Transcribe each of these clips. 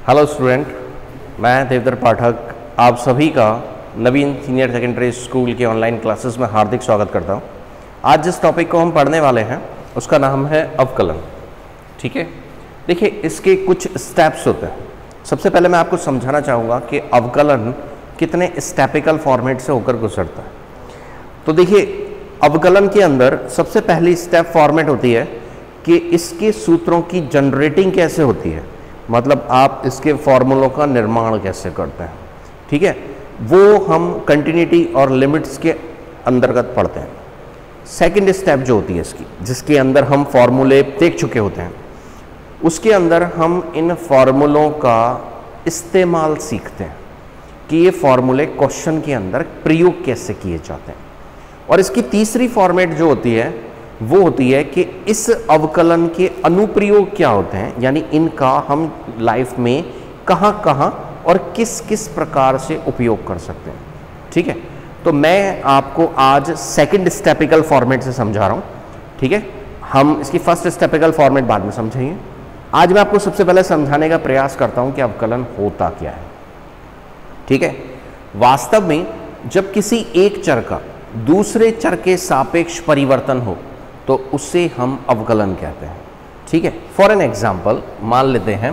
Hello student, मैं देवदर पाठक आप सभी का नवीन सीनियर सेकेंडरी स्कूल के ऑनलाइन क्लासेस में हार्दिक स्वागत करता हूं। आज जिस टॉपिक को हम पढ़ने वाले हैं उसका नाम है अवकलन। ठीक है, देखिए इसके कुछ स्टेप्स होते हैं। सबसे पहले मैं आपको समझाना चाहूँगा कि अवकलन कितने स्टेपिकल फॉर्मेट से होकर गुजरता है। तो देखिए अवकलन के अंदर सबसे पहली स्टेप फॉर्मेट होती है कि इसके सूत्रों की जनरेटिंग कैसे होती है, मतलब आप इसके फॉर्मूलों का निर्माण कैसे करते हैं। ठीक है, वो हम कंटिन्यूटी और लिमिट्स के अंतर्गत पढ़ते हैं। सेकंड स्टेप जो होती है इसकी, जिसके अंदर हम फॉर्मूले देख चुके होते हैं, उसके अंदर हम इन फॉर्मूलों का इस्तेमाल सीखते हैं कि ये फॉर्मूले क्वेश्चन के अंदर प्रयोग कैसे किए जाते हैं। और इसकी तीसरी फॉर्मेट जो होती है वो होती है कि इस अवकलन के अनुप्रयोग क्या होते हैं, यानी इनका हम लाइफ में कहाँ कहाँ और किस किस प्रकार से उपयोग कर सकते हैं। ठीक है, तो मैं आपको आज सेकंड स्टेपिकल फॉर्मेट से समझा रहा हूँ। ठीक है, हम इसकी फर्स्ट स्टेपिकल फॉर्मेट बाद में समझेंगे। आज मैं आपको सबसे पहले समझाने का प्रयास करता हूँ कि अवकलन होता क्या है। ठीक है, वास्तव में जब किसी एक चर का दूसरे चर के सापेक्ष परिवर्तन हो तो उसे हम अवकलन कहते हैं। ठीक है, फॉर एन एग्जाम्पल मान लेते हैं,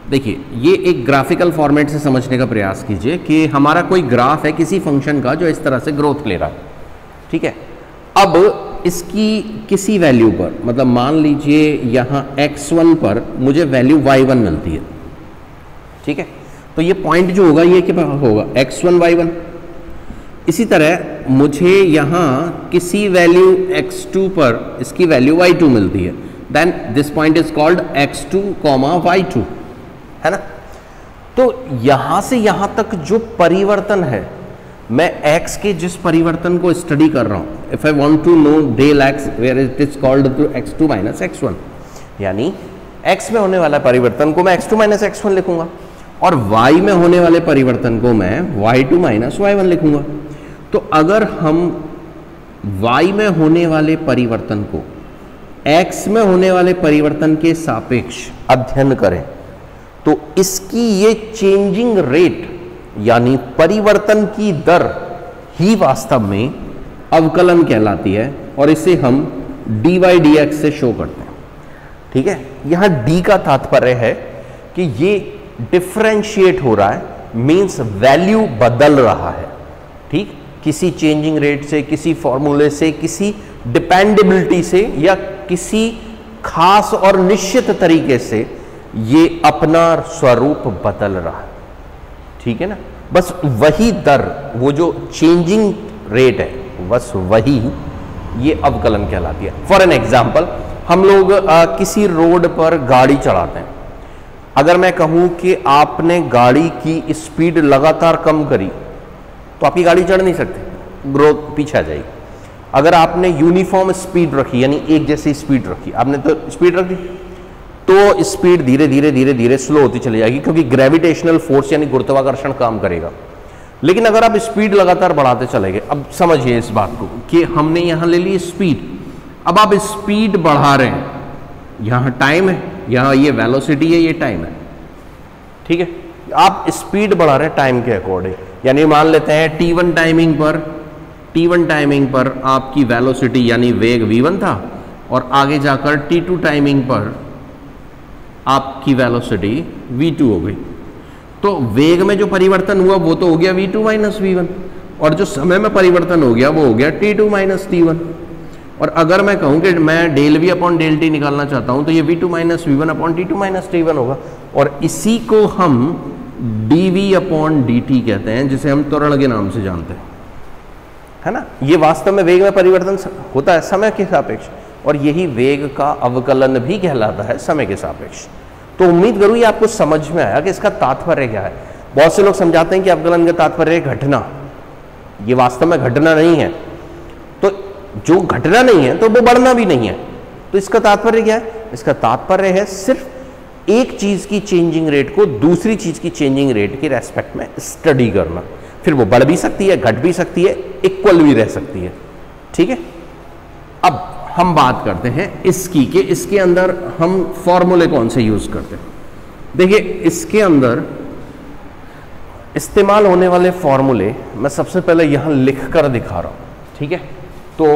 देखिए ये एक ग्राफिकल फॉर्मेट से समझने का प्रयास कीजिए कि हमारा कोई ग्राफ है किसी फंक्शन का जो इस तरह से ग्रोथ ले रहा है। ठीक है, अब इसकी किसी वैल्यू पर, मतलब मान लीजिए यहाँ x1 पर मुझे वैल्यू y1 मिलती है। ठीक है, तो ये पॉइंट जो होगा ये क्या होगा, x1 y1। इसी तरह मुझे यहाँ किसी वैल्यू x2 पर इसकी वैल्यू y2 मिलती है, then this point is called x2, y2, है ना। तो यहाँ से यहाँ तक जो परिवर्तन है, मैं x के जिस परिवर्तन को स्टडी कर रहा हूँ, if I want to know del x where it is called to x2 minus x1, यानी x में होने वाला परिवर्तन को मैं x2 माइनस x1 लिखूंगा और y में होने वाले परिवर्तन को मैं y2 माइनस y1 लिखूंगा। तो अगर हम y में होने वाले परिवर्तन को x में होने वाले परिवर्तन के सापेक्ष अध्ययन करें तो इसकी ये चेंजिंग रेट यानी परिवर्तन की दर ही वास्तव में अवकलन कहलाती है और इसे हम dy dx से शो करते हैं। ठीक है, यहां d का तात्पर्य है कि ये डिफरेंशिएट हो रहा है, मींस वैल्यू बदल रहा है। ठीक, किसी चेंजिंग रेट से, किसी फॉर्मूले से, किसी डिपेंडेबिलिटी से या किसी खास और निश्चित तरीके से ये अपना स्वरूप बदल रहा है। ठीक है ना, बस वही दर, वो जो चेंजिंग रेट है, बस वही ये अवकलन कहलाती है। फॉर एन एग्जाम्पल, हम लोग किसी रोड पर गाड़ी चलाते हैं। अगर मैं कहूं कि आपने गाड़ी की स्पीड लगातार कम करी तो आपकी गाड़ी चढ़ नहीं सकती, ग्रोथ पीछे आ जाएगी। अगर आपने यूनिफॉर्म स्पीड रखी, यानी एक जैसी स्पीड रखी, आपने तो स्पीड रख दी, तो स्पीड धीरे धीरे धीरे धीरे स्लो होती चली जाएगी, क्योंकि ग्रेविटेशनल फोर्स यानी गुरुत्वाकर्षण काम करेगा। लेकिन अगर आप स्पीड लगातार बढ़ाते चले गए, अब समझिए इस बात को कि हमने यहां ले ली स्पीड, अब आप स्पीड बढ़ा रहे हैं, यहां टाइम है, यहां ये वेलोसिटी है, ये टाइम है। ठीक है, आप स्पीड बढ़ा रहे हैं टाइम के अकॉर्डिंग, यानी मान लेते हैं t1 टाइमिंग पर आपकी वेलोसिटी यानी वेग v1 था और आगे जाकर t2 टाइमिंग पर आपकी वेलोसिटी v2 हो गई। तो वेग में जो परिवर्तन हुआ वो तो हो गया v2 माइनस v1, और जो समय में परिवर्तन हो गया वो हो गया t2 माइनस t1। और अगर मैं कहूं कि मैं del v upon del t निकालना चाहता हूं तो ये v2 minus v1 upon t2 minus t1 होगा, और इसी को हम dv अपॉन dt कहते हैं, जिसे हम त्वरण के नाम से जानते हैं, है ना। ये वास्तव में वेग में परिवर्तन होता है समय के सापेक्ष, और यही वेग का अवकलन भी कहलाता है समय के सापेक्ष। तो उम्मीद करूँ ये आपको समझ में आया कि इसका तात्पर्य क्या है। बहुत से लोग समझाते हैं कि अवकलन का तात्पर्य है घटना, ये वास्तव में घटना नहीं है। तो जो घटना नहीं है तो वो बढ़ना भी नहीं है। तो इसका तात्पर्य क्या है? इसका तात्पर्य है सिर्फ एक चीज की चेंजिंग रेट को दूसरी चीज की चेंजिंग रेट के रेस्पेक्ट में स्टडी करना। फिर वो बढ़ भी सकती है, घट भी सकती है, इक्वल भी रह सकती है। ठीक है, अब हम बात करते हैं इसकी कि इसके अंदर हम फॉर्मूले कौन से यूज करते हैं। देखिए इसके अंदर इस्तेमाल होने वाले फॉर्मूले मैं सबसे पहले यहां लिख कर दिखा रहा हूं, ठीक है। तो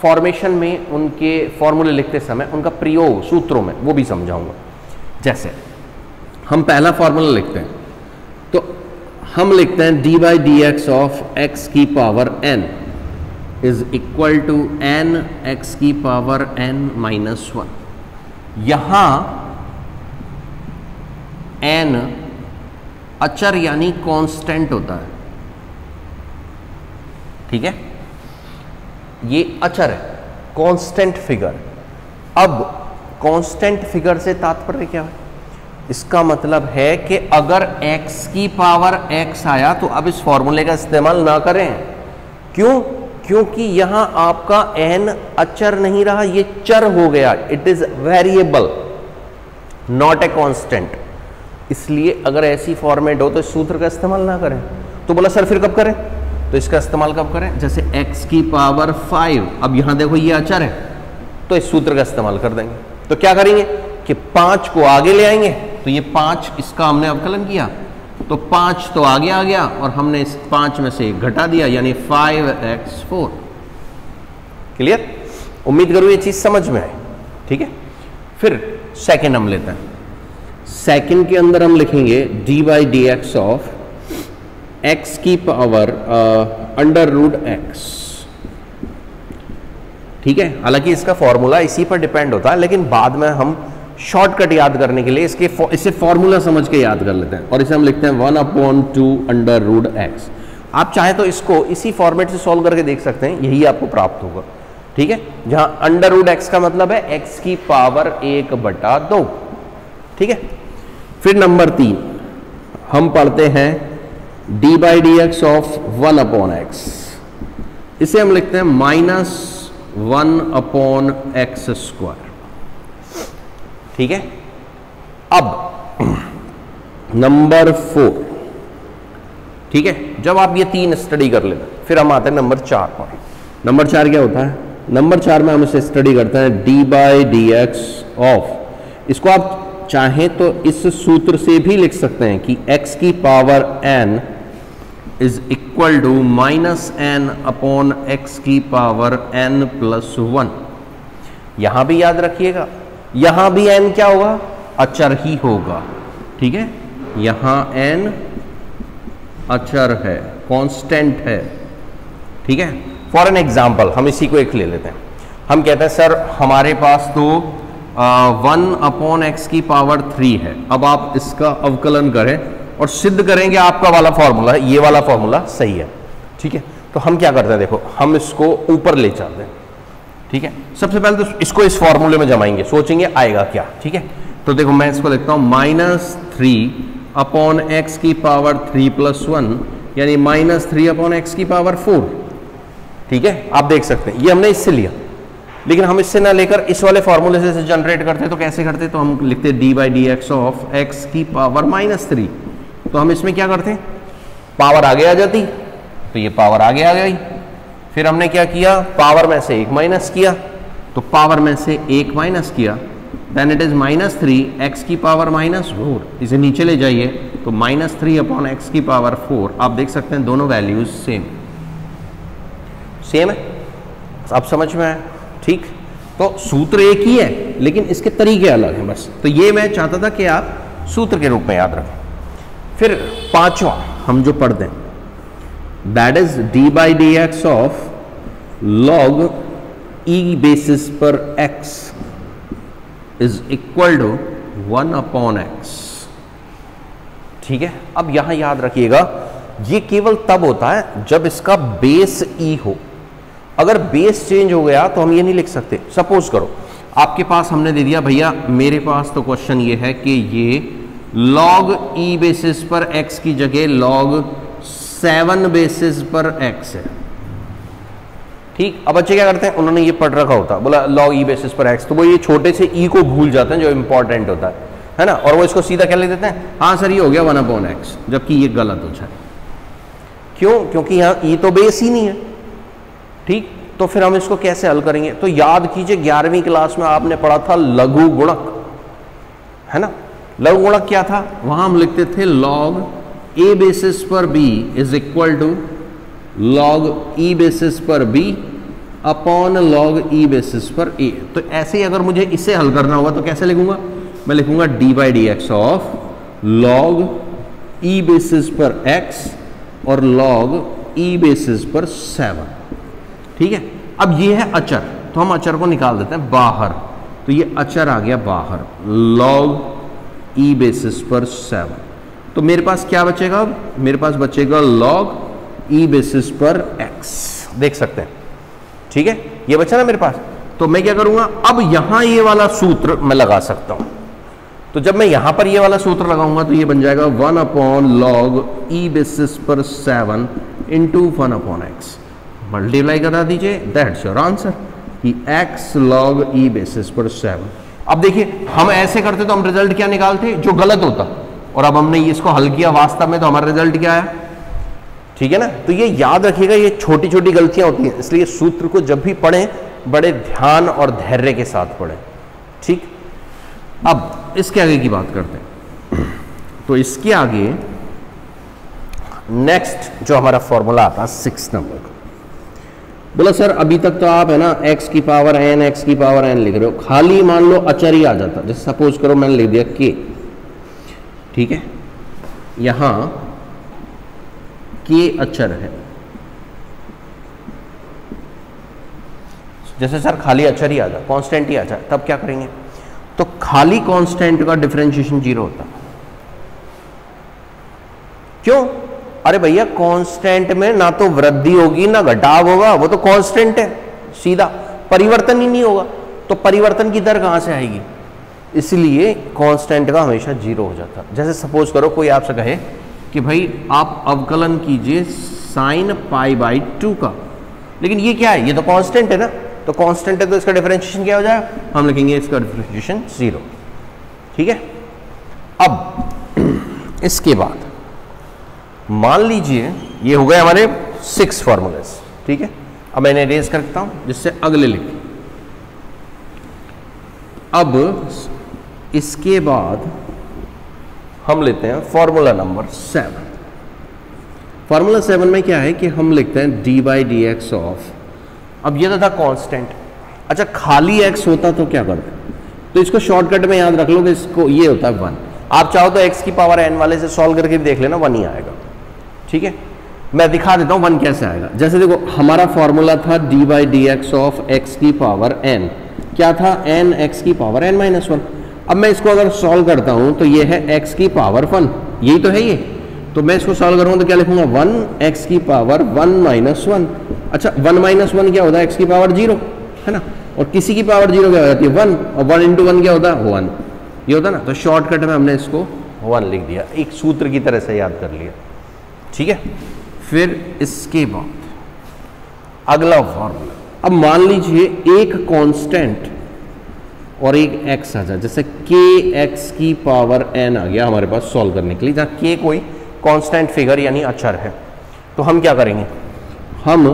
फॉर्मेशन में उनके फॉर्मूले लिखते समय उनका प्रयोग सूत्रों में वो भी समझाऊंगा। जैसे हम पहला फॉर्मूला लिखते हैं, तो हम लिखते हैं D by D x of X की power n is equal to n X की पावर n माइनस 1। यहां n अचर यानी कांस्टेंट होता है, ठीक है, ये अचर है, कांस्टेंट फिगर। अब कांस्टेंट फिगर से तात्पर्य क्या है? इसका मतलब है कि अगर x की पावर x आया तो अब इस फॉर्मूले का इस्तेमाल ना करें। क्यों? क्योंकि यहां आपका n अचर नहीं रहा, ये चर हो गया, it is variable not a constant. इसलिए अगर ऐसी फॉर्मेट हो तो इस सूत्र का इस्तेमाल ना करें। तो बोला सर फिर कब करें? तो इसका इस्तेमाल कब करें? जैसे x की पावर 5, अब यहां देखो ये अचर है, तो इस सूत्र का इस्तेमाल कर देंगे। तो क्या करेंगे कि 5 को आगे ले आएंगे, तो ये 5 इसका हमने अवकलन किया, तो 5 तो आगे आ गया और हमने इस 5 में से घटा दिया, यानी 5x4। क्लियर? उम्मीद करूं ये चीज समझ में आए, ठीक है। फिर सेकंड हम लेते हैं। सेकंड के अंदर हम लिखेंगे D by D x of X की पावर अंडर रूट एक्स, ठीक है। हालांकि इसका फॉर्मूला इसी पर डिपेंड होता है, लेकिन बाद में हम शॉर्टकट याद करने के लिए इसे फॉर्मूला समझ के याद कर लेते हैं, और इसे हम लिखते हैं 1/2 अंडर रूट एक्स। आप चाहे तो इसको इसी फॉर्मेट से सॉल्व करके देख सकते हैं, यही आपको प्राप्त होगा, ठीक है। जहां अंडर रूट एक्स का मतलब है एक्स की पावर 1/2, ठीक है। फिर नंबर 3 हम पढ़ते हैं D by D x of 1/x, इसे हम लिखते हैं -1/x², ठीक है। अब नंबर 4, ठीक है। जब आप ये 3 स्टडी कर लेते हैं, फिर हम आते हैं नंबर 4 पर। नंबर 4 क्या होता है? नंबर 4 में हम इसे स्टडी करते हैं D by D x of, इसको आप चाहें तो इस सूत्र से भी लिख सकते हैं कि x की power n is equal to -n/x की पावर n+1। यहां भी याद रखिएगा, यहां भी n क्या होगा? अचर ही होगा, ठीक है। यहां n अचर है, कांस्टेंट है, ठीक है। फॉर एन एग्जाम्पल हम इसी को एक ले लेते हैं। हम कहते हैं सर हमारे पास तो 1/x की पावर 3 है। अब आप इसका अवकलन करें और सिद्ध करेंगे आपका वाला फॉर्मूला, ये वाला फॉर्मूला सही है, ठीक है। तो हम क्या करते हैं, देखो हम इसको ऊपर ले चलते हैं, ठीक है। सबसे पहले तो इसको इस फॉर्मूले में जमाएंगे, सोचेंगे आएगा क्या, ठीक है। तो देखो मैं इसको लिखता हूं -3/x की पावर 3+1, यानी -3/x की पावर 4, ठीक है। आप देख सकते हैं ये हमने इससे लिया, लेकिन हम इससे ना लेकर इस वाले फॉर्मूले से जनरेट करते तो कैसे करते? तो हम लिखते D by D x of X की पावर -3। तो हम इसमें क्या करते हैं, पावर आगे आ जाती, तो ये पावर आगे आ गई। फिर हमने क्या किया, पावर में से 1 माइनस किया, तो पावर में से 1 माइनस किया, देन इट इज -3 एक्स की पावर -4। इसे नीचे ले जाइए तो -3/x की पावर 4। आप देख सकते हैं दोनों वैल्यूज सेम है। आप समझ में आया, ठीक। तो सूत्र एक ही है, लेकिन इसके तरीके अलग हैं बस। तो ये मैं चाहता था कि आप सूत्र के रूप में याद रखें। फिर 5वां हम जो पढ़ते हैं, that is d by D x of log e basis पर x is equal to 1/x, ठीक है। अब यहां याद रखिएगा ये केवल तब होता है जब इसका बेस ई हो। अगर बेस चेंज हो गया तो हम ये नहीं लिख सकते। सपोज करो आपके पास हमने दे दिया, भैया मेरे पास तो क्वेश्चन ये है कि ये log e बेसिस पर x की जगह log 7 बेसिस पर x है, ठीक। अब बच्चे क्या करते हैं, उन्होंने ये पढ़ रखा होता, बोला log e बेसिस पर x, तो वो ये छोटे से e को भूल जाते हैं जो इंपॉर्टेंट होता है ना, और वो इसको सीधा क्या ले देते हैं, हाँ सर ये हो गया 1/x, जबकि ये गलत हो जाए। क्यों? क्योंकि यहाँ e तो बेस ही नहीं है, ठीक। तो फिर हम इसको कैसे हल करेंगे? तो याद कीजिए 11वीं क्लास में आपने पढ़ा था लघु गुणक, है ना। लघु गुणक क्या था? वहां हम लिखते थे log a बेसिस पर b is equal to log e basis पर b upon log e basis पर a। तो ऐसे ही अगर मुझे इसे हल करना होगा तो कैसे लिखूंगा? मैं लिखूंगा d by D x of log e basis पर x और log e बेसिस पर 7। ठीक है, अब ये है अचर, तो हम अचर को निकाल देते हैं बाहर। तो ये अचर आ गया बाहर, log e बेसिस पर 7। तो मेरे पास क्या बचेगा? अब मेरे पास बचेगा log e बेसिस पर x। देख सकते हैं, ठीक है, ये बचा ना मेरे पास। तो मैं क्या करूंगा? अब यहां ये वाला सूत्र मैं लगा सकता हूं। तो जब मैं यहां पर ये वाला सूत्र लगाऊंगा तो ये बन जाएगा 1 अपॉन log e बेसिस पर 7 इंटू 1 अपॉन x। मल्टीप्लाई करा दीजिए, दैट्स योर आंसर कि x log e बेसिस पर 7। अब देखिए, हम ऐसे करते तो हम रिजल्ट क्या निकालते? जो गलत होता। और अब हमने इसको हल किया वास्तव में, तो हमारा रिजल्ट क्या आया? ठीक है ना। तो ये याद रखिएगा, ये छोटी छोटी गलतियां होती हैं, इसलिए सूत्र को जब भी पढ़ें बड़े ध्यान और धैर्य के साथ पढ़ें। ठीक, अब इसके आगे की बात करते हैं। तो इसके आगे नेक्स्ट जो हमारा फॉर्मूला आता है 6 नंबर का, बोला सर अभी तक तो आप है ना x की पावर n लिख रहे हो, खाली मान लो अचर ही आ जाता। जैसे सपोज करो मैंने लिख दिया k, ठीक है, यहां k अचर है। जैसे सर खाली अचर ही आ जाए, कांस्टेंट ही आ जाए, तब क्या करेंगे? तो खाली कांस्टेंट का डिफरेंशिएशन 0 होता। क्यों? अरे भैया कांस्टेंट में ना तो वृद्धि होगी ना घटाव होगा, वो तो कांस्टेंट है, सीधा परिवर्तन ही नहीं होगा। तो परिवर्तन की दर कहां से आएगी? इसलिए कांस्टेंट का हमेशा 0 हो जाता। जैसे सपोज करो कोई आपसे कहे कि भाई आप अवकलन कीजिए sin π/2 का, लेकिन ये क्या है? ये तो कांस्टेंट है ना। तो कांस्टेंट है तो इसका डिफरेंशिएशन क्या हो जाएगा? हम लिखेंगे इसका डिफरेंशिएशन 0। ठीक है, अब इसके बाद मान लीजिए ये हो गए हमारे 6 फॉर्मूलेस। ठीक है, अब मैं इन्हें रेज करता हूं जिससे अगले लिखें। अब इसके बाद हम लेते हैं फॉर्मूला नंबर 7। फॉर्मूला 7 में क्या है कि हम लिखते हैं d by D x of, अब ये तो था कांस्टेंट। अच्छा, खाली x होता तो क्या करते? तो इसको शॉर्टकट में याद रख लो कि इसको ये होता है 1। आप चाहो तो x की पावर n वाले से सॉल्व करके भी देख लेना, 1 ही आएगा। ठीक है, मैं दिखा देता हूं 1 कैसे आएगा। जैसे देखो, हमारा फॉर्मूला था d by D x of x की पावर n, क्या था? n x की पावर n माइनस 1। अब मैं इसको अगर सॉल्व करता हूं तो ये है x की पावर 1, यही तो है ये। तो मैं इसको सॉल्व करूंगा तो क्या लिखूंगा? 1 x की पावर 1 माइनस 1। अच्छा, 1 माइनस 1 क्या होता है? x की पावर 0 है ना, और किसी की पावर 0 क्या हो जाती है? 1, और 1 इंटू 1 क्या होता है? 1, ये होता है ना। तो शॉर्टकट में हमने इसको 1 लिख दिया, एक सूत्र की तरह से याद कर लिया। ठीक है, फिर इसके बाद अगला फॉर्मूला। अब मान लीजिए एक कांस्टेंट और एक x आ जाए, जैसे k x की पावर n आ गया हमारे पास सॉल्व करने के लिए, जहां k कोई कांस्टेंट फिगर यानी अचर है। तो हम क्या करेंगे? हम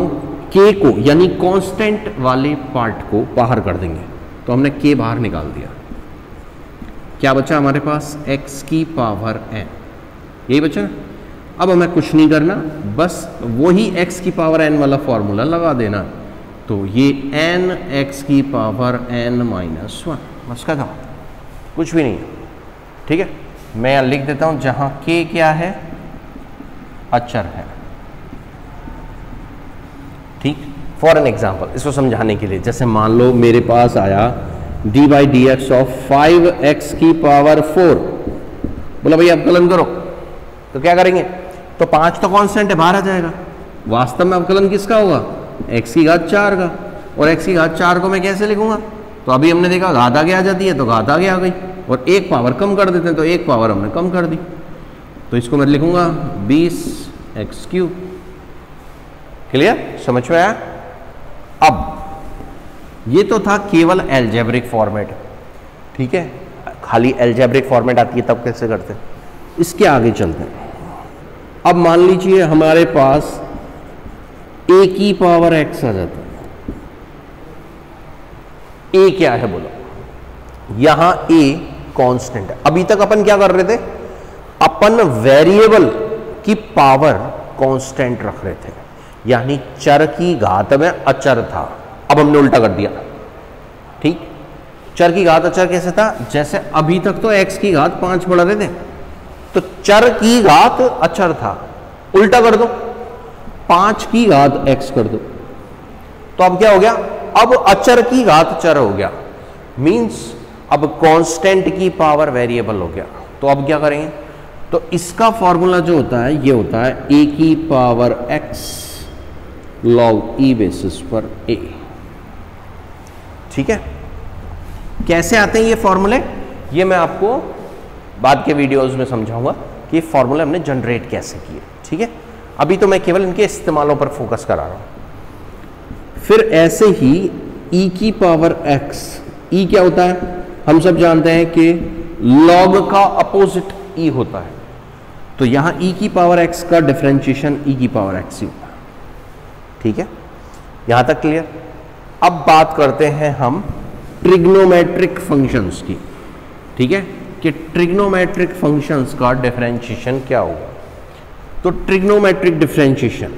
k को यानी कांस्टेंट वाले पार्ट को बाहर कर देंगे। तो हमने k बाहर निकाल दिया, क्या बचा हमारे पास? x की पावर n, यही बचा। अब हमें कुछ नहीं करना, बस वही x की पावर n वाला फॉर्मूला लगा देना। तो ये n x की पावर n माइनस 1, बस खत्म, कुछ भी नहीं है। ठीक है, मैं लिख देता हूं जहां k क्या है? अचर है। ठीक, फॉर एन एग्जाम्पल, इसको समझाने के लिए, जैसे मान लो मेरे पास आया d by D x of 5x की पावर 4। बोला भाई अवकलन करो, तो क्या करेंगे? तो 5 तो कांस्टेंट है, बाहर आ जाएगा। वास्तव में अवकलन किसका होगा? x की घात 4 का। और x की घात 4 को मैं कैसे लिखूंगा? तो अभी हमने देखा घात आगे आ जाती है, तो घात आगे आ गई, और एक पावर कम कर देते हैं, तो एक पावर हमने कम कर दी। तो इसको मैं लिखूंगा 20x³। क्लियर? समझ में आया? अब ये तो था केवल एल्जेब्रिक फॉर्मेट। ठीक है, खाली एल्जेब्रिक फॉर्मेट आती है तब कैसे करते हैं। इसके आगे चलते हैं। अब मान लीजिए हमारे पास a की पावर x आ जाता है। a क्या है बोलो? यहां a कांस्टेंट है। अभी तक अपन क्या कर रहे थे, अपन वेरिएबल की पावर कांस्टेंट रख रहे थे, यानी चर की घात में अचर था। अब हमने उल्टा कर दिया, ठीक। चर की घात अचर कैसे था, जैसे अभी तक तो x की घात 5 पढ़ रहे थे, तो चर की घात अचर था, उल्टा कर दो, 5 की घात x कर दो, तो अब क्या हो गया, अब अचर की घात चर हो गया, मींस अब कांस्टेंट की पावर वेरिएबल हो गया। तो अब क्या करेंगे, तो इसका फॉर्मूला जो होता है ये होता है a की power x log e basis पर a, ठीक है। कैसे आते हैं ये फॉर्मूले, ये मैं आपको बाद के वीडियोस में समझाऊंगा कि ये फॉर्मूले हमने जनरेट कैसे किए, ठीक है। अभी तो मैं केवल इनके इस्तेमालों पर फोकस करा रहा हूं। फिर ऐसे ही e की पावर x, e क्या होता है, हम सब जानते हैं कि log का अपोजिट e होता है, तो यहां e की पावर x का डिफरेंशिएशन e की पावर x ही होता है, ठीक है। यहां तक क्लियर। अब बात करते हैं हम ट्रिग्नोमेट्रिक फंक्शंस की, ठीक है, कि ट्रिग्नोमेट्रिक फंक्शंस का डिफरेंशिएशन क्या होगा। तो ट्रिग्नोमेट्रिक डिफरेंशिएशन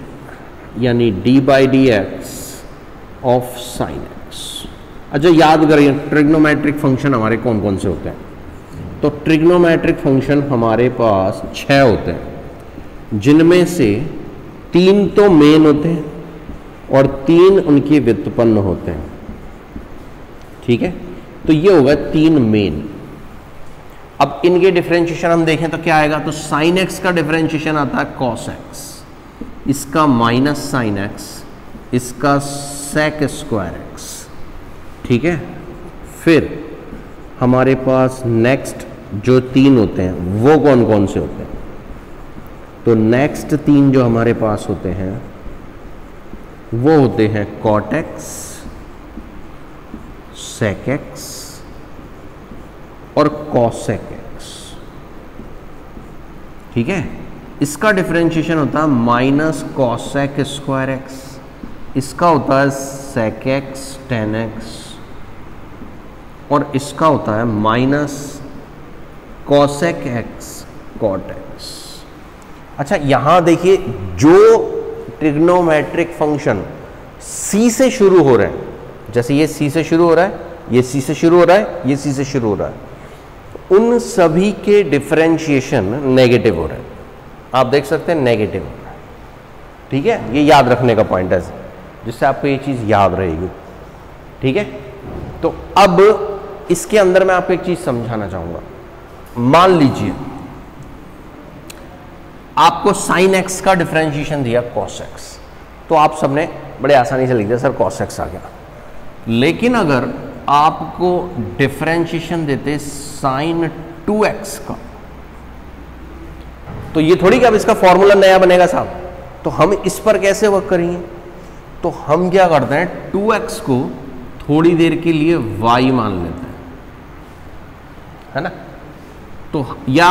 यानी D by D x of sine x. अच्छा याद करिए ट्रिग्नोमेट्रिक फंक्शन हमारे कौन कौन से होते हैं। तो ट्रिग्नोमेट्रिक फंक्शन हमारे पास 6 होते हैं, जिनमें से 3 तो मेन होते हैं और 3 उनके व्युत्पन्न होते हैं, ठीक है। तो ये होगा 3 मेन। अब इनके डिफरेंशिएशन हम देखें तो क्या आएगा, तो साइन एक्स का डिफरेंशिएशन आता है कॉस एक्स, इसका माइनस साइन एक्स, इसका सेक स्क्वायर एक्स, ठीक है। फिर हमारे पास नेक्स्ट जो 3 होते हैं वो कौन कौन से होते हैं, तो नेक्स्ट 3 जो हमारे पास होते हैं वो होते हैं कॉट एक्स, सेक एक्स और कॉसेक एक्स, ठीक है। इसका डिफरेंशिएशन होता है माइनस कॉसेक स्क्वायर एक्स, इसका होता है सेक एक्स टेन एक्स और इसका होता है minus cosec x cot x. अच्छा यहां देखिए जो ट्रिग्नोमेट्रिक फंक्शन c से शुरू हो रहे हैं, जैसे ये c से शुरू हो रहा है, ये c से शुरू हो रहा है, ये c से शुरू हो रहा है, उन सभी के डिफरेंशिएशन नेगेटिव हो रहे हैं। आप देख सकते हैं नेगेटिव हो रहा है, ठीक है। ये याद रखने का पॉइंट है जिससे आपको ये चीज याद रहेगी, ठीक है। तो अब इसके अंदर मैं आपको एक चीज समझाना चाहूंगा। मान लीजिए आपको साइन एक्स का डिफरेंशिएशन दिया कॉस एक्स, तो आप सबने बड़े आसानी से लिख दिया सर कॉस एक्स आ गया। लेकिन अगर आपको डिफरेंशिएशन देते साइन 2x का, तो ये थोड़ी कि अब इसका फॉर्मूला नया बनेगा साहब, तो हम इस पर कैसे वर्क करेंगे। तो हम क्या करते हैं 2x को थोड़ी देर के लिए y मान लेते हैं, है ना। तो या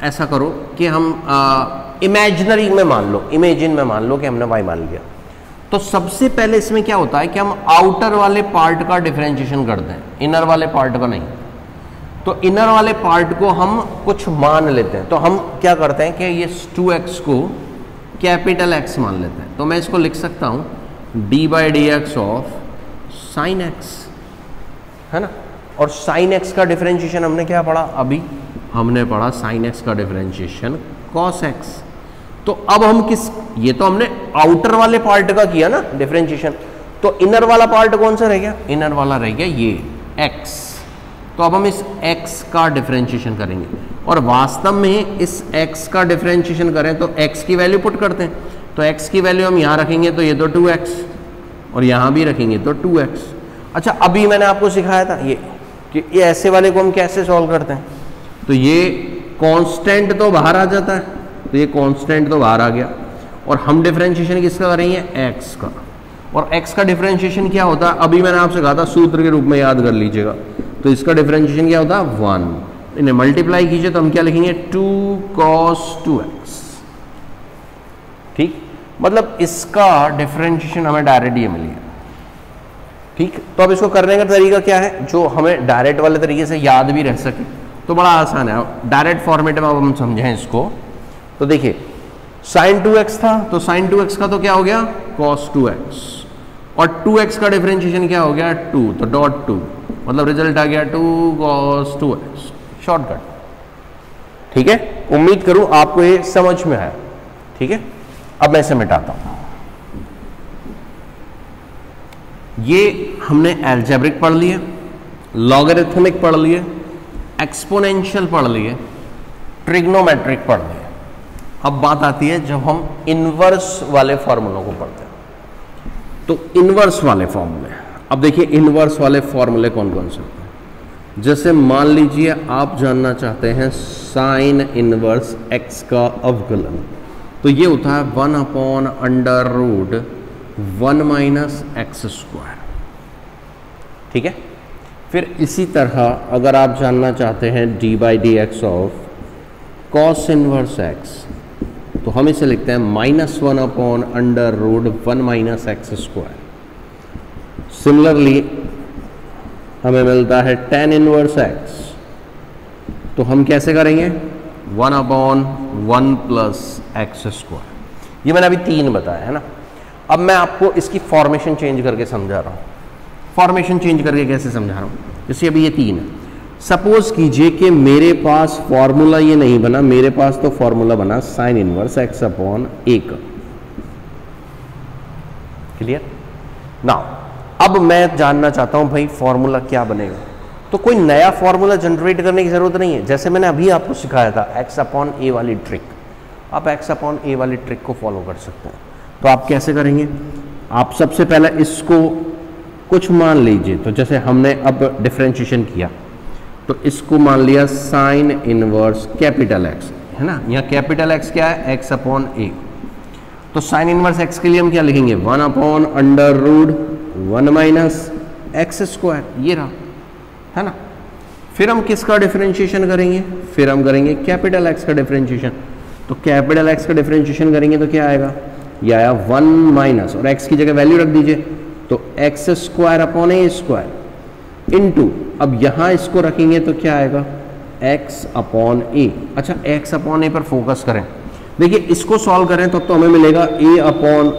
ऐसा करो कि हम इमेजिनरी में मान लो, इमेजिन में मान लो कि हमने y मान लिया। तो सबसे पहले इसमें क्या होता है कि हम आउटर वाले पार्ट का डिफरेंशिएशन करते हैं, इनर वाले पार्ट का नहीं। तो इनर वाले पार्ट को हम कुछ मान लेते हैं, तो हम क्या करते हैं कि ये 2x को कैपिटल X मान लेते हैं। तो मैं इसको लिख सकता हूं D by D x of sine x, है ना। और साइन एक्स का डिफरेंशिएशन हमने क्या पढ़ा, अभी हमने पढ़ा साइन एक्स का डिफरेंशिएशन कॉस एक्स। तो अब हम किस, ये तो हमने आउटर वाले पार्ट का किया ना डिफरेंशिएशन, तो इनर वाला पार्ट कौन सा रह गया, इनर वाला रह गया ये x। तो अब हम इस x का डिफरेंशिएशन करेंगे और वास्तव में इस x का डिफरेंशिएशन करें तो x की वैल्यू पुट करते हैं, तो x की वैल्यू हम यहां रखेंगे तो ये तो 2x और यहां भी रखेंगे तो 2x। अच्छा अभी मैंने आपको सिखाया था ये कि ये ऐसे वाले को हम कैसे सॉल्व करते हैं। तो ये कांस्टेंट तो बाहर आ जाता है, तो ये कांस्टेंट तो बाहर आ गया और हम डिफरेंशिएशन किसका करेंगे, x का। और x का डिफरेंशिएशन क्या होता है, अभी मैंने आपसे कहा था सूत्र के रूप में याद कर लीजिएगा। तो इसका डिफरेंशिएशन क्या होता है 1, इन्हें मल्टीप्लाई कीजिए तो हम क्या लिखेंगे 2 cos 2x, ठीक। मतलब इसका डिफरेंशिएशन हमें डायरेक्ट ये मिल गया, ठीक, तो अब इसको करने का तरीका क्या है, जो हमें डायरेक्ट वाले तरीके से याद भी रह सके तो बड़ा आसान है। डायरेक्ट फॉर्मेट में अब हम समझें इसको, तो देखिए sin 2x था, तो sin 2x का तो क्या हो गया cos 2x, और 2x का डिफरेंशिएशन क्या हो गया 2, तो डॉट 2, मतलब रिजल्ट आ गया 2 cos 2x, शॉर्टकट। ठीक है, उम्मीद करूं आपको ये समझ में आया। ठीक है, अब मैं इसे मिटाता हूं। ये हमने अलजेब्रिक पढ़ लिए, लॉगरिथमिक पढ़ लिए, एक्सपोनेंशियल पढ़ लिए, ट्रिग्नोमेट्रिक पढ़ लिए। अब बात आती है जब हम इनवर्स वाले फॉर्मूलों को पढ़ते हैं, तो इनवर्स वाले फॉर्मूले, अब देखिए इनवर्स वाले फॉर्मूले कौन कौन से होते हैं। जैसे मान लीजिए आप जानना चाहते हैं साइन इनवर्स x का अवकलन, तो ये होता है 1/√1 माइनस एक्स स्क्वायर। ठीक है, फिर इसी तरह अगर आप जानना चाहते हैं d/dx of cos inverse x, तो हम इसे लिखते हैं -1/√1 माइनस एक्स स्क्वायर। सिमिलरली हमें मिलता है tan इनवर्स x, तो हम कैसे करेंगे 1/1 प्लस एक्स स्क्वायर। ये मैंने अभी 3 बताया है ना। अब मैं आपको इसकी फॉर्मेशन चेंज करके समझा रहा हूँ। फॉर्मेशन चेंज करके कैसे समझा रहा हूँ, जैसे अभी ये 3 है, सपोज कीजिए कि मेरे पास फॉर्मूला ये नहीं बना, मेरे पास तो फॉर्मूला बना sign inverse x upon a का। क्लियर नाउ, अब मैं जानना चाहता हूं भाई फॉर्मूला क्या बनेगा, तो कोई नया फॉर्मूला जनरेट करने की जरूरत नहीं है। जैसे मैंने अभी आपको सिखाया था x अपॉन a वाली ट्रिक, आप x अपॉन a वाली ट्रिक को फॉलो कर सकते हैं। तो आप कैसे करेंगे, आप सबसे पहले इसको कुछ मान लीजिए, तो जैसे हमने अब डिफरेंशिएशन किया, तो इसको मान लिया साइन इनवर्स कैपिटल x, है ना। यहाँ कैपिटल x क्या है, x अपॉन a, तो साइन इनवर्स x के लिए हम क्या लिखेंगे 1/√1 माइनस एक्स स्क्वायर, ये रहा, है ना। फिर हम किसका डिफरेंशिएशन करेंगे, फिर हम करेंगे कैपिटल x का डिफरेंशिएशन। तो कैपिटल x का डिफरेंशिएशन करेंगे तो क्या आएगा, ये आया 1 माइनस, और x की जगह वैल्यू रख दीजिए, तो x square upon a square into, अब यहां इसको रखेंगे तो क्या आएगा x अपॉन a। अच्छा, x अपॉन a पर फोकस करें, देखिए इसको सॉल्व करें तो हमें मिलेगा a upon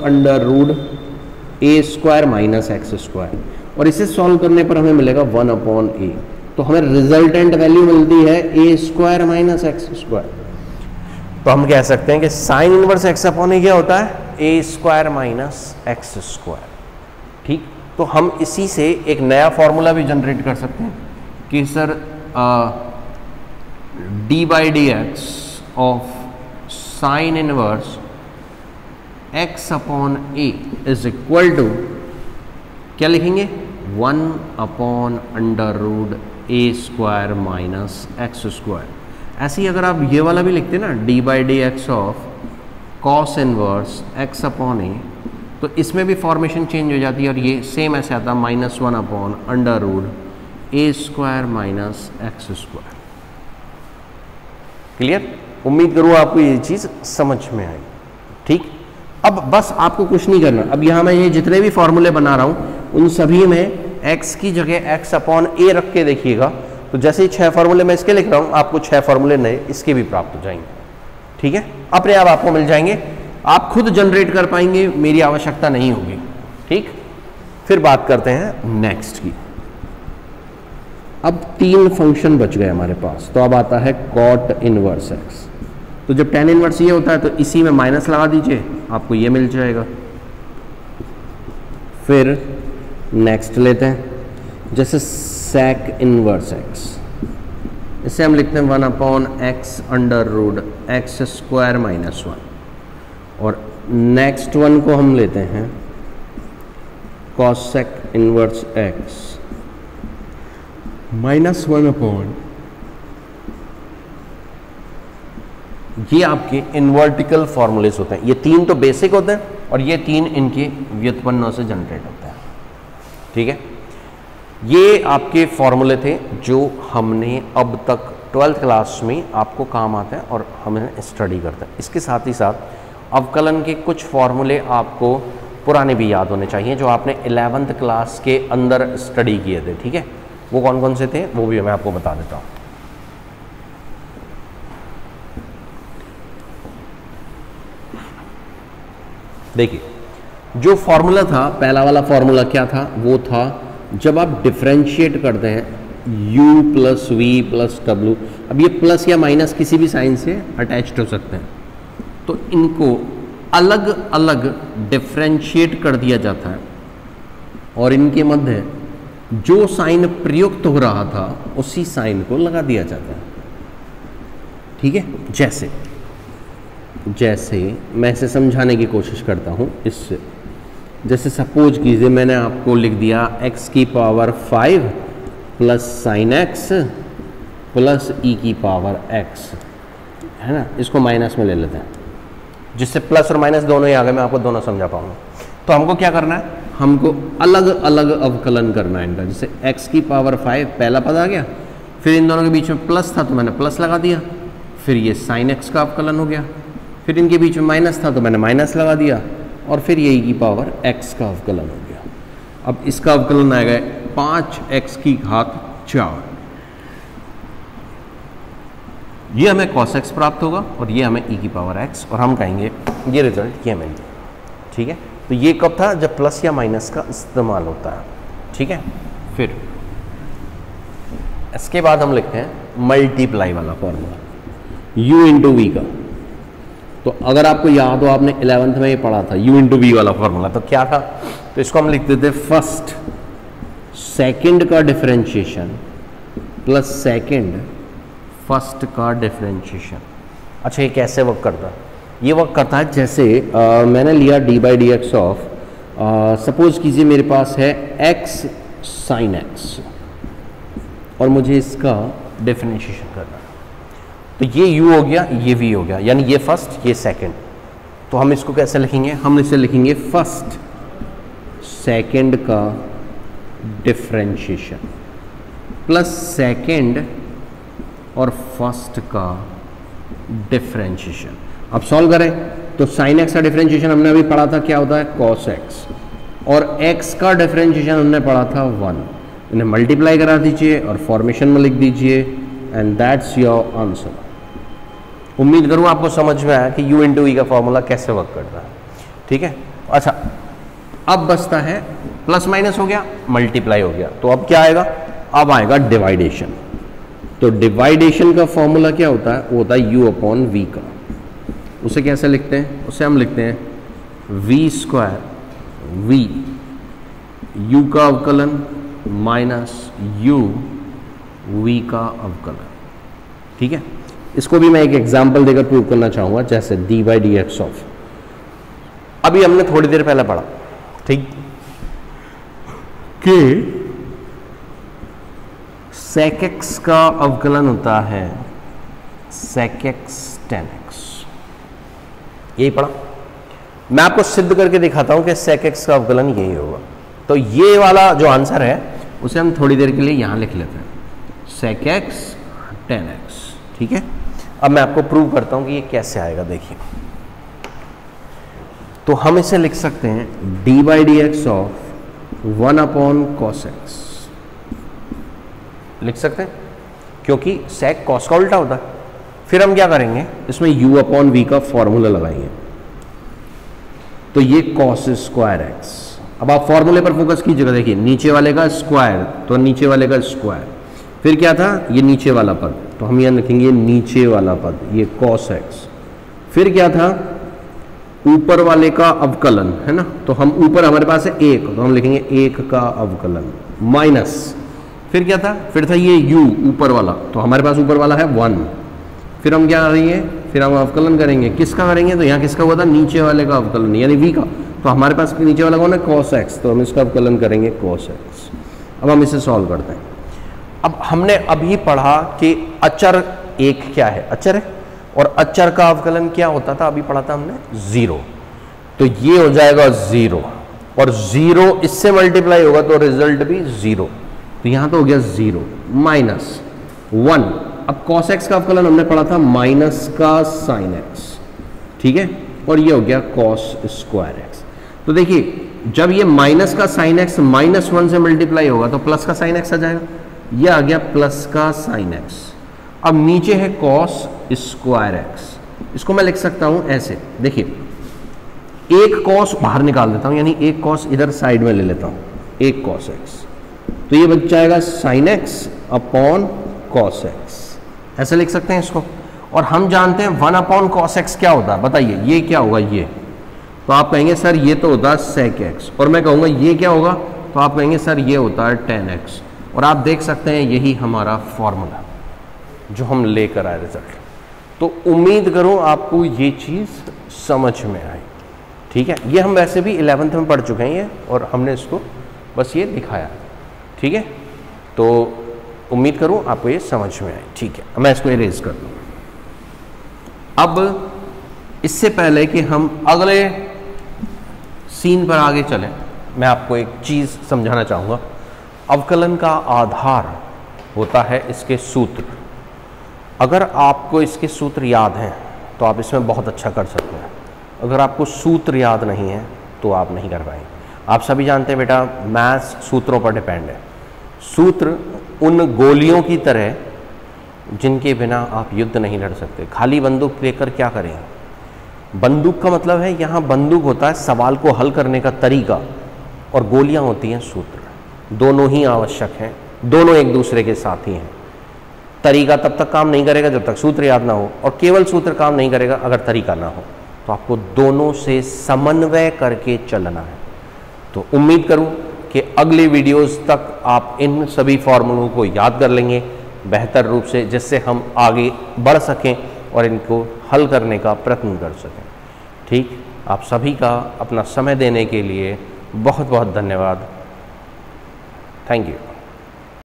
√a square minus x square, और इसे सॉल्व करने पर हमें मिलेगा 1 अपॉन a। तो हमें रिजल्टेंट वैल्यू मिलती है a square minus x square. तो हम कह सकते हैं कि sign inverse x upon a क्या होता है, a square minus x square. ठीक, तो हम इसी से एक नया फॉर्मूला भी जनरेट कर सकते हैं कि sir d/dx of sine inverse x upon a is equal to, क्या लिखेंगे 1 upon √a square minus x square. ऐसे ही अगर आप ये वाला भी लिखते ना d/dx of cos inverse x upon a, तो इसमें भी फॉर्मेशन चेंज हो जाती है, और ये सेम ऐसे आता है -1 upon √a square minus x square. Clear, उम्मीद करूँ आपको ये चीज़ समझ में आई। ठीक, अब बस आपको कुछ नहीं करना, अब यहाँ मैं ये जितने भी फॉर्मूले बना रहा हूँ उन सभी में x की जगह x अपॉन a रख के देखिएगा, तो जैसे ही 6 फॉर्मूले मैं इसके लिख रहा हूँ, आपको 6 फॉर्मूले नए इसके भी प्राप्त हो जाएंगे। ठीक है, अपने आप आपको मिल जाएंगे, आप खुद जनरेट कर पाएंगे, मेरी आवश्यकता नहीं होगी। ठीक, फिर बात करते हैं नेक्स्ट की। अब 3 फंक्शन बच गए हमारे पास, तो अब आता है कॉट इनवर्स x। तो जब tan इनवर्स ये होता है तो इसी में माइनस लगा दीजिए, आपको ये मिल जाएगा। फिर नेक्स्ट लेते हैं, जैसे sec इनवर्स x, इसे हम लिखते हैं 1 upon x √x square minus 1, और नेक्स्ट वन को हम लेते हैं cosec इनवर्स x -1 अपॉन, ये आपके इनवर्टिकल फॉर्मूलेस होते हैं। ये 3 तो बेसिक होते हैं, और ये 3 इनके व्युत्पन्नों से जनरेट होते हैं। ठीक है, ये आपके फॉर्मूले थे जो हमने अब तक 12th क्लास में आपको काम आते हैं और हमें स्टडी करते हैं। इसके साथ ही साथ अवकलन के कुछ फॉर्मूले आपको पुराने भी याद होने चाहिए जो आपने 11th क्लास के अंदर स्टडी किए थे, ठीक है। वो कौन कौन से थे वो भी मैं आपको बता देता हूँ। देखिए, जो फॉर्मूला था, पहला वाला फॉर्मूला क्या था, वो था जब आप डिफरेंशिएट करते हैं u प्लस वी प्लस डब्ल्यू, अब ये प्लस या माइनस किसी भी साइन से अटैच्ड हो सकते हैं, तो इनको अलग अलग डिफरेंशिएट कर दिया जाता है और इनके मध्य जो साइन प्रयुक्त हो रहा था उसी साइन को लगा दिया जाता है, ठीक है। जैसे मैं इसे समझाने की कोशिश करता हूँ इससे, जैसे सपोज कीजिए मैंने आपको लिख दिया x की power 5 plus sine X plus E की पावर x, है ना। इसको माइनस में ले लेते हैं जिससे प्लस और माइनस दोनों ही आ गए, मैं आपको दोनों समझा पाऊंगा। तो हमको क्या करना है, हमको अलग अलग अवकलन करना है इनका। जैसे x की पावर 5 पहला पद आ गया, फिर इन दोनों के बीच में प्लस था तो मैंने प्लस लगा दिया, फिर ये साइन x का अवकलन हो गया, फिर इनके बीच में माइनस था तो मैंने माइनस लगा दिया, और फिर ये e की पावर x का अवकलन हो गया। अब इसका अवकलन आएगा 5x की घात 4, ये हमें cos x प्राप्त होगा और ये हमें e की पावर x, और हम कहेंगे ये रिजल्ट ये मिल गया, ठीक है। तो ये कब था, जब प्लस या माइनस का इस्तेमाल होता है, ठीक है। फिर इसके बाद हम लिखते हैं मल्टीप्लाई वाला फॉर्मूला u इंटू वी का। तो अगर आपको याद हो, आपने 11th में ये पढ़ा था u इंटू वी वाला फॉर्मूला, तो क्या था, तो इसको हम लिखते थे फर्स्ट सेकंड का डिफरेंशिएशन प्लस सेकंड फर्स्ट का डिफरेंशिएशन। अच्छा, ये कैसे वर्क करता है, ये वर्क करता है जैसे मैंने लिया D by D x of, suppose कीजिए मेरे पास है x साइन x और मुझे इसका डिफरेंशिएशन करना है। तो ये u हो गया, ये v हो गया, यानी ये फर्स्ट ये सेकंड। तो हम इसको कैसे लिखेंगे, हम इसे लिखेंगे फर्स्ट सेकंड का डिफरेंशिएशन प्लस सेकंड और फर्स्ट का डिफरेंशिएशन। अब सॉल्व करें तो साइन x का डिफरेंशिएशन हमने अभी पढ़ा था, क्या होता है cos x, और x का डिफरेंशिएशन हमने पढ़ा था 1। इन्हें मल्टीप्लाई करा दीजिए और फॉर्मेशन में लिख दीजिए, एंड दैट्स योर आंसर। उम्मीद करूँ आपको समझ में आया कि u इंटू ई का फॉर्मूला कैसे वर्क करता है, ठीक है। अच्छा, अब बचता है प्लस माइनस हो गया, मल्टीप्लाई हो गया, तो अब क्या आएगा, अब आएगा डिवाइडेशन। तो डिवाइडेशन का फॉर्मूला क्या होता है, वो होता है u अपॉन वी का। उसे कैसे लिखते हैं, उसे हम लिखते हैं वी स्क्वायर वी, u का अवकलन माइनस u वी का अवकलन, ठीक है। इसको भी मैं एक एग्जांपल देकर प्रूव करना चाहूंगा, जैसे D by D x of, अभी हमने थोड़ी देर पहले पढ़ा, ठीक, कि sec x का अवकलन होता है sec x tan x, यही पढ़ा। मैं आपको सिद्ध करके दिखाता हूं कि sec x का अवकलन यही होगा। तो ये वाला जो आंसर है उसे हम थोड़ी देर के लिए यहां लिख लेते हैं, sec x tan x, ठीक है। अब मैं आपको प्रूव करता हूं कि ये कैसे आएगा, देखिए। तो हम इसे लिख सकते हैं D by D x of 1 upon cos x, लिख सकते हैं क्योंकि sec cos का उल्टा होता है। फिर हम क्या करेंगे, इसमें u अपॉन v का फॉर्मूला लगाएंगे, तो ये cos स्क्वायर x। अब आप फॉर्मूले पर फोकस कीजिएगा, देखिए नीचे वाले का स्क्वायर तो नीचे वाले का स्क्वायर, फिर क्या था, ये नीचे वाला पद, तो हम यहाँ लिखेंगे नीचे वाला पद, ये cos x। फिर क्या था, ऊपर वाले का अवकलन, है ना, तो हम ऊपर हमारे पास है 1, तो हम लिखेंगे 1 का अवकलन माइनस, फिर क्या था, फिर था ये u ऊपर वाला, तो हमारे पास ऊपर वाला है 1। फिर हम क्या करेंगे, फिर हम अवकलन करेंगे, किसका करेंगे, तो यहाँ किसका हुआ था, नीचे वाले का अवकलन यानी v का, तो हमारे पास नीचे वाला कौन है, cos x, तो हम इसका अवकलन करेंगे cos x। अब हम इसे सॉल्व करते हैं। अब हमने अभी पढ़ा कि अचर एक क्या है, अचर है, और अचर का अवकलन क्या होता था, अभी पढ़ा था हमने 0। तो ये हो जाएगा 0 और 0 इससे मल्टीप्लाई होगा तो रिजल्ट भी 0, तो यहां तो हो गया 0 माइनस 1। अब cos x का अवकलन हमने पढ़ा था माइनस का sin x, ठीक है, और ये हो गया cos स्क्वायर x। तो देखिए जब ये माइनस का साइन एक्स -1 से मल्टीप्लाई होगा तो प्लस का साइन एक्स आ जाएगा, ये आ गया प्लस का साइन एक्स। अब नीचे है कॉस स्क्वायर एक्स, इसको मैं लिख सकता हूं ऐसे, देखिए एक कॉस बाहर निकाल देता हूं, यानी एक कॉस इधर साइड में ले लेता हूं, एक कॉस एक्स, तो ये बच जाएगा sine x upon cos x, ऐसे लिख सकते हैं इसको। और हम जानते हैं 1 अपॉन कॉस एक्स क्या होता है, बताइए ये क्या होगा, ये तो आप कहेंगे सर ये तो होता है सेक एक्स, और मैं कहूँगा ये क्या होगा, तो आप कहेंगे सर ये होता है टेन एक्स। और आप देख सकते हैं यही हमारा फॉर्मूला जो हम लेकर आए रिजल्ट। तो उम्मीद करूँ आपको ये चीज़ समझ में आई, ठीक है। ये हम वैसे भी 11th में पढ़ चुके हैं ये, और हमने इसको बस ये दिखाया, ठीक है। तो उम्मीद करूँ आपको ये समझ में आई, ठीक है। मैं इसको इरेज कर दूँ। अब इससे पहले कि हम अगले सीन पर आगे चलें, मैं आपको एक चीज़ समझाना चाहूँगा। अवकलन का आधार होता है इसके सूत्र। अगर आपको इसके सूत्र याद हैं तो आप इसमें बहुत अच्छा कर सकते हैं, अगर आपको सूत्र याद नहीं है तो आप नहीं कर पाएंगे। आप सभी जानते हैं बेटा मैथ्स सूत्रों पर डिपेंड है। सूत्र उन गोलियों की तरह जिनके बिना आप युद्ध नहीं लड़ सकते। खाली बंदूक लेकर क्या करेंगे? बंदूक का मतलब है, यहाँ बंदूक होता है सवाल को हल करने का तरीका, और गोलियाँ होती हैं सूत्र। दोनों ही आवश्यक हैं, दोनों एक दूसरे के साथ ही हैं। तरीका तब तक काम नहीं करेगा जब तक सूत्र याद ना हो, और केवल सूत्र काम नहीं करेगा अगर तरीका ना हो। तो आपको दोनों से समन्वय करके चलना है। तो उम्मीद करूं कि अगले वीडियोस तक आप इन सभी फॉर्मूलों को याद कर लेंगे बेहतर रूप से, जिससे हम आगे बढ़ सकें और इनको हल करने का प्रयत्न कर सकें। ठीक, आप सभी का अपना समय देने के लिए बहुत बहुत धन्यवाद। Thank you.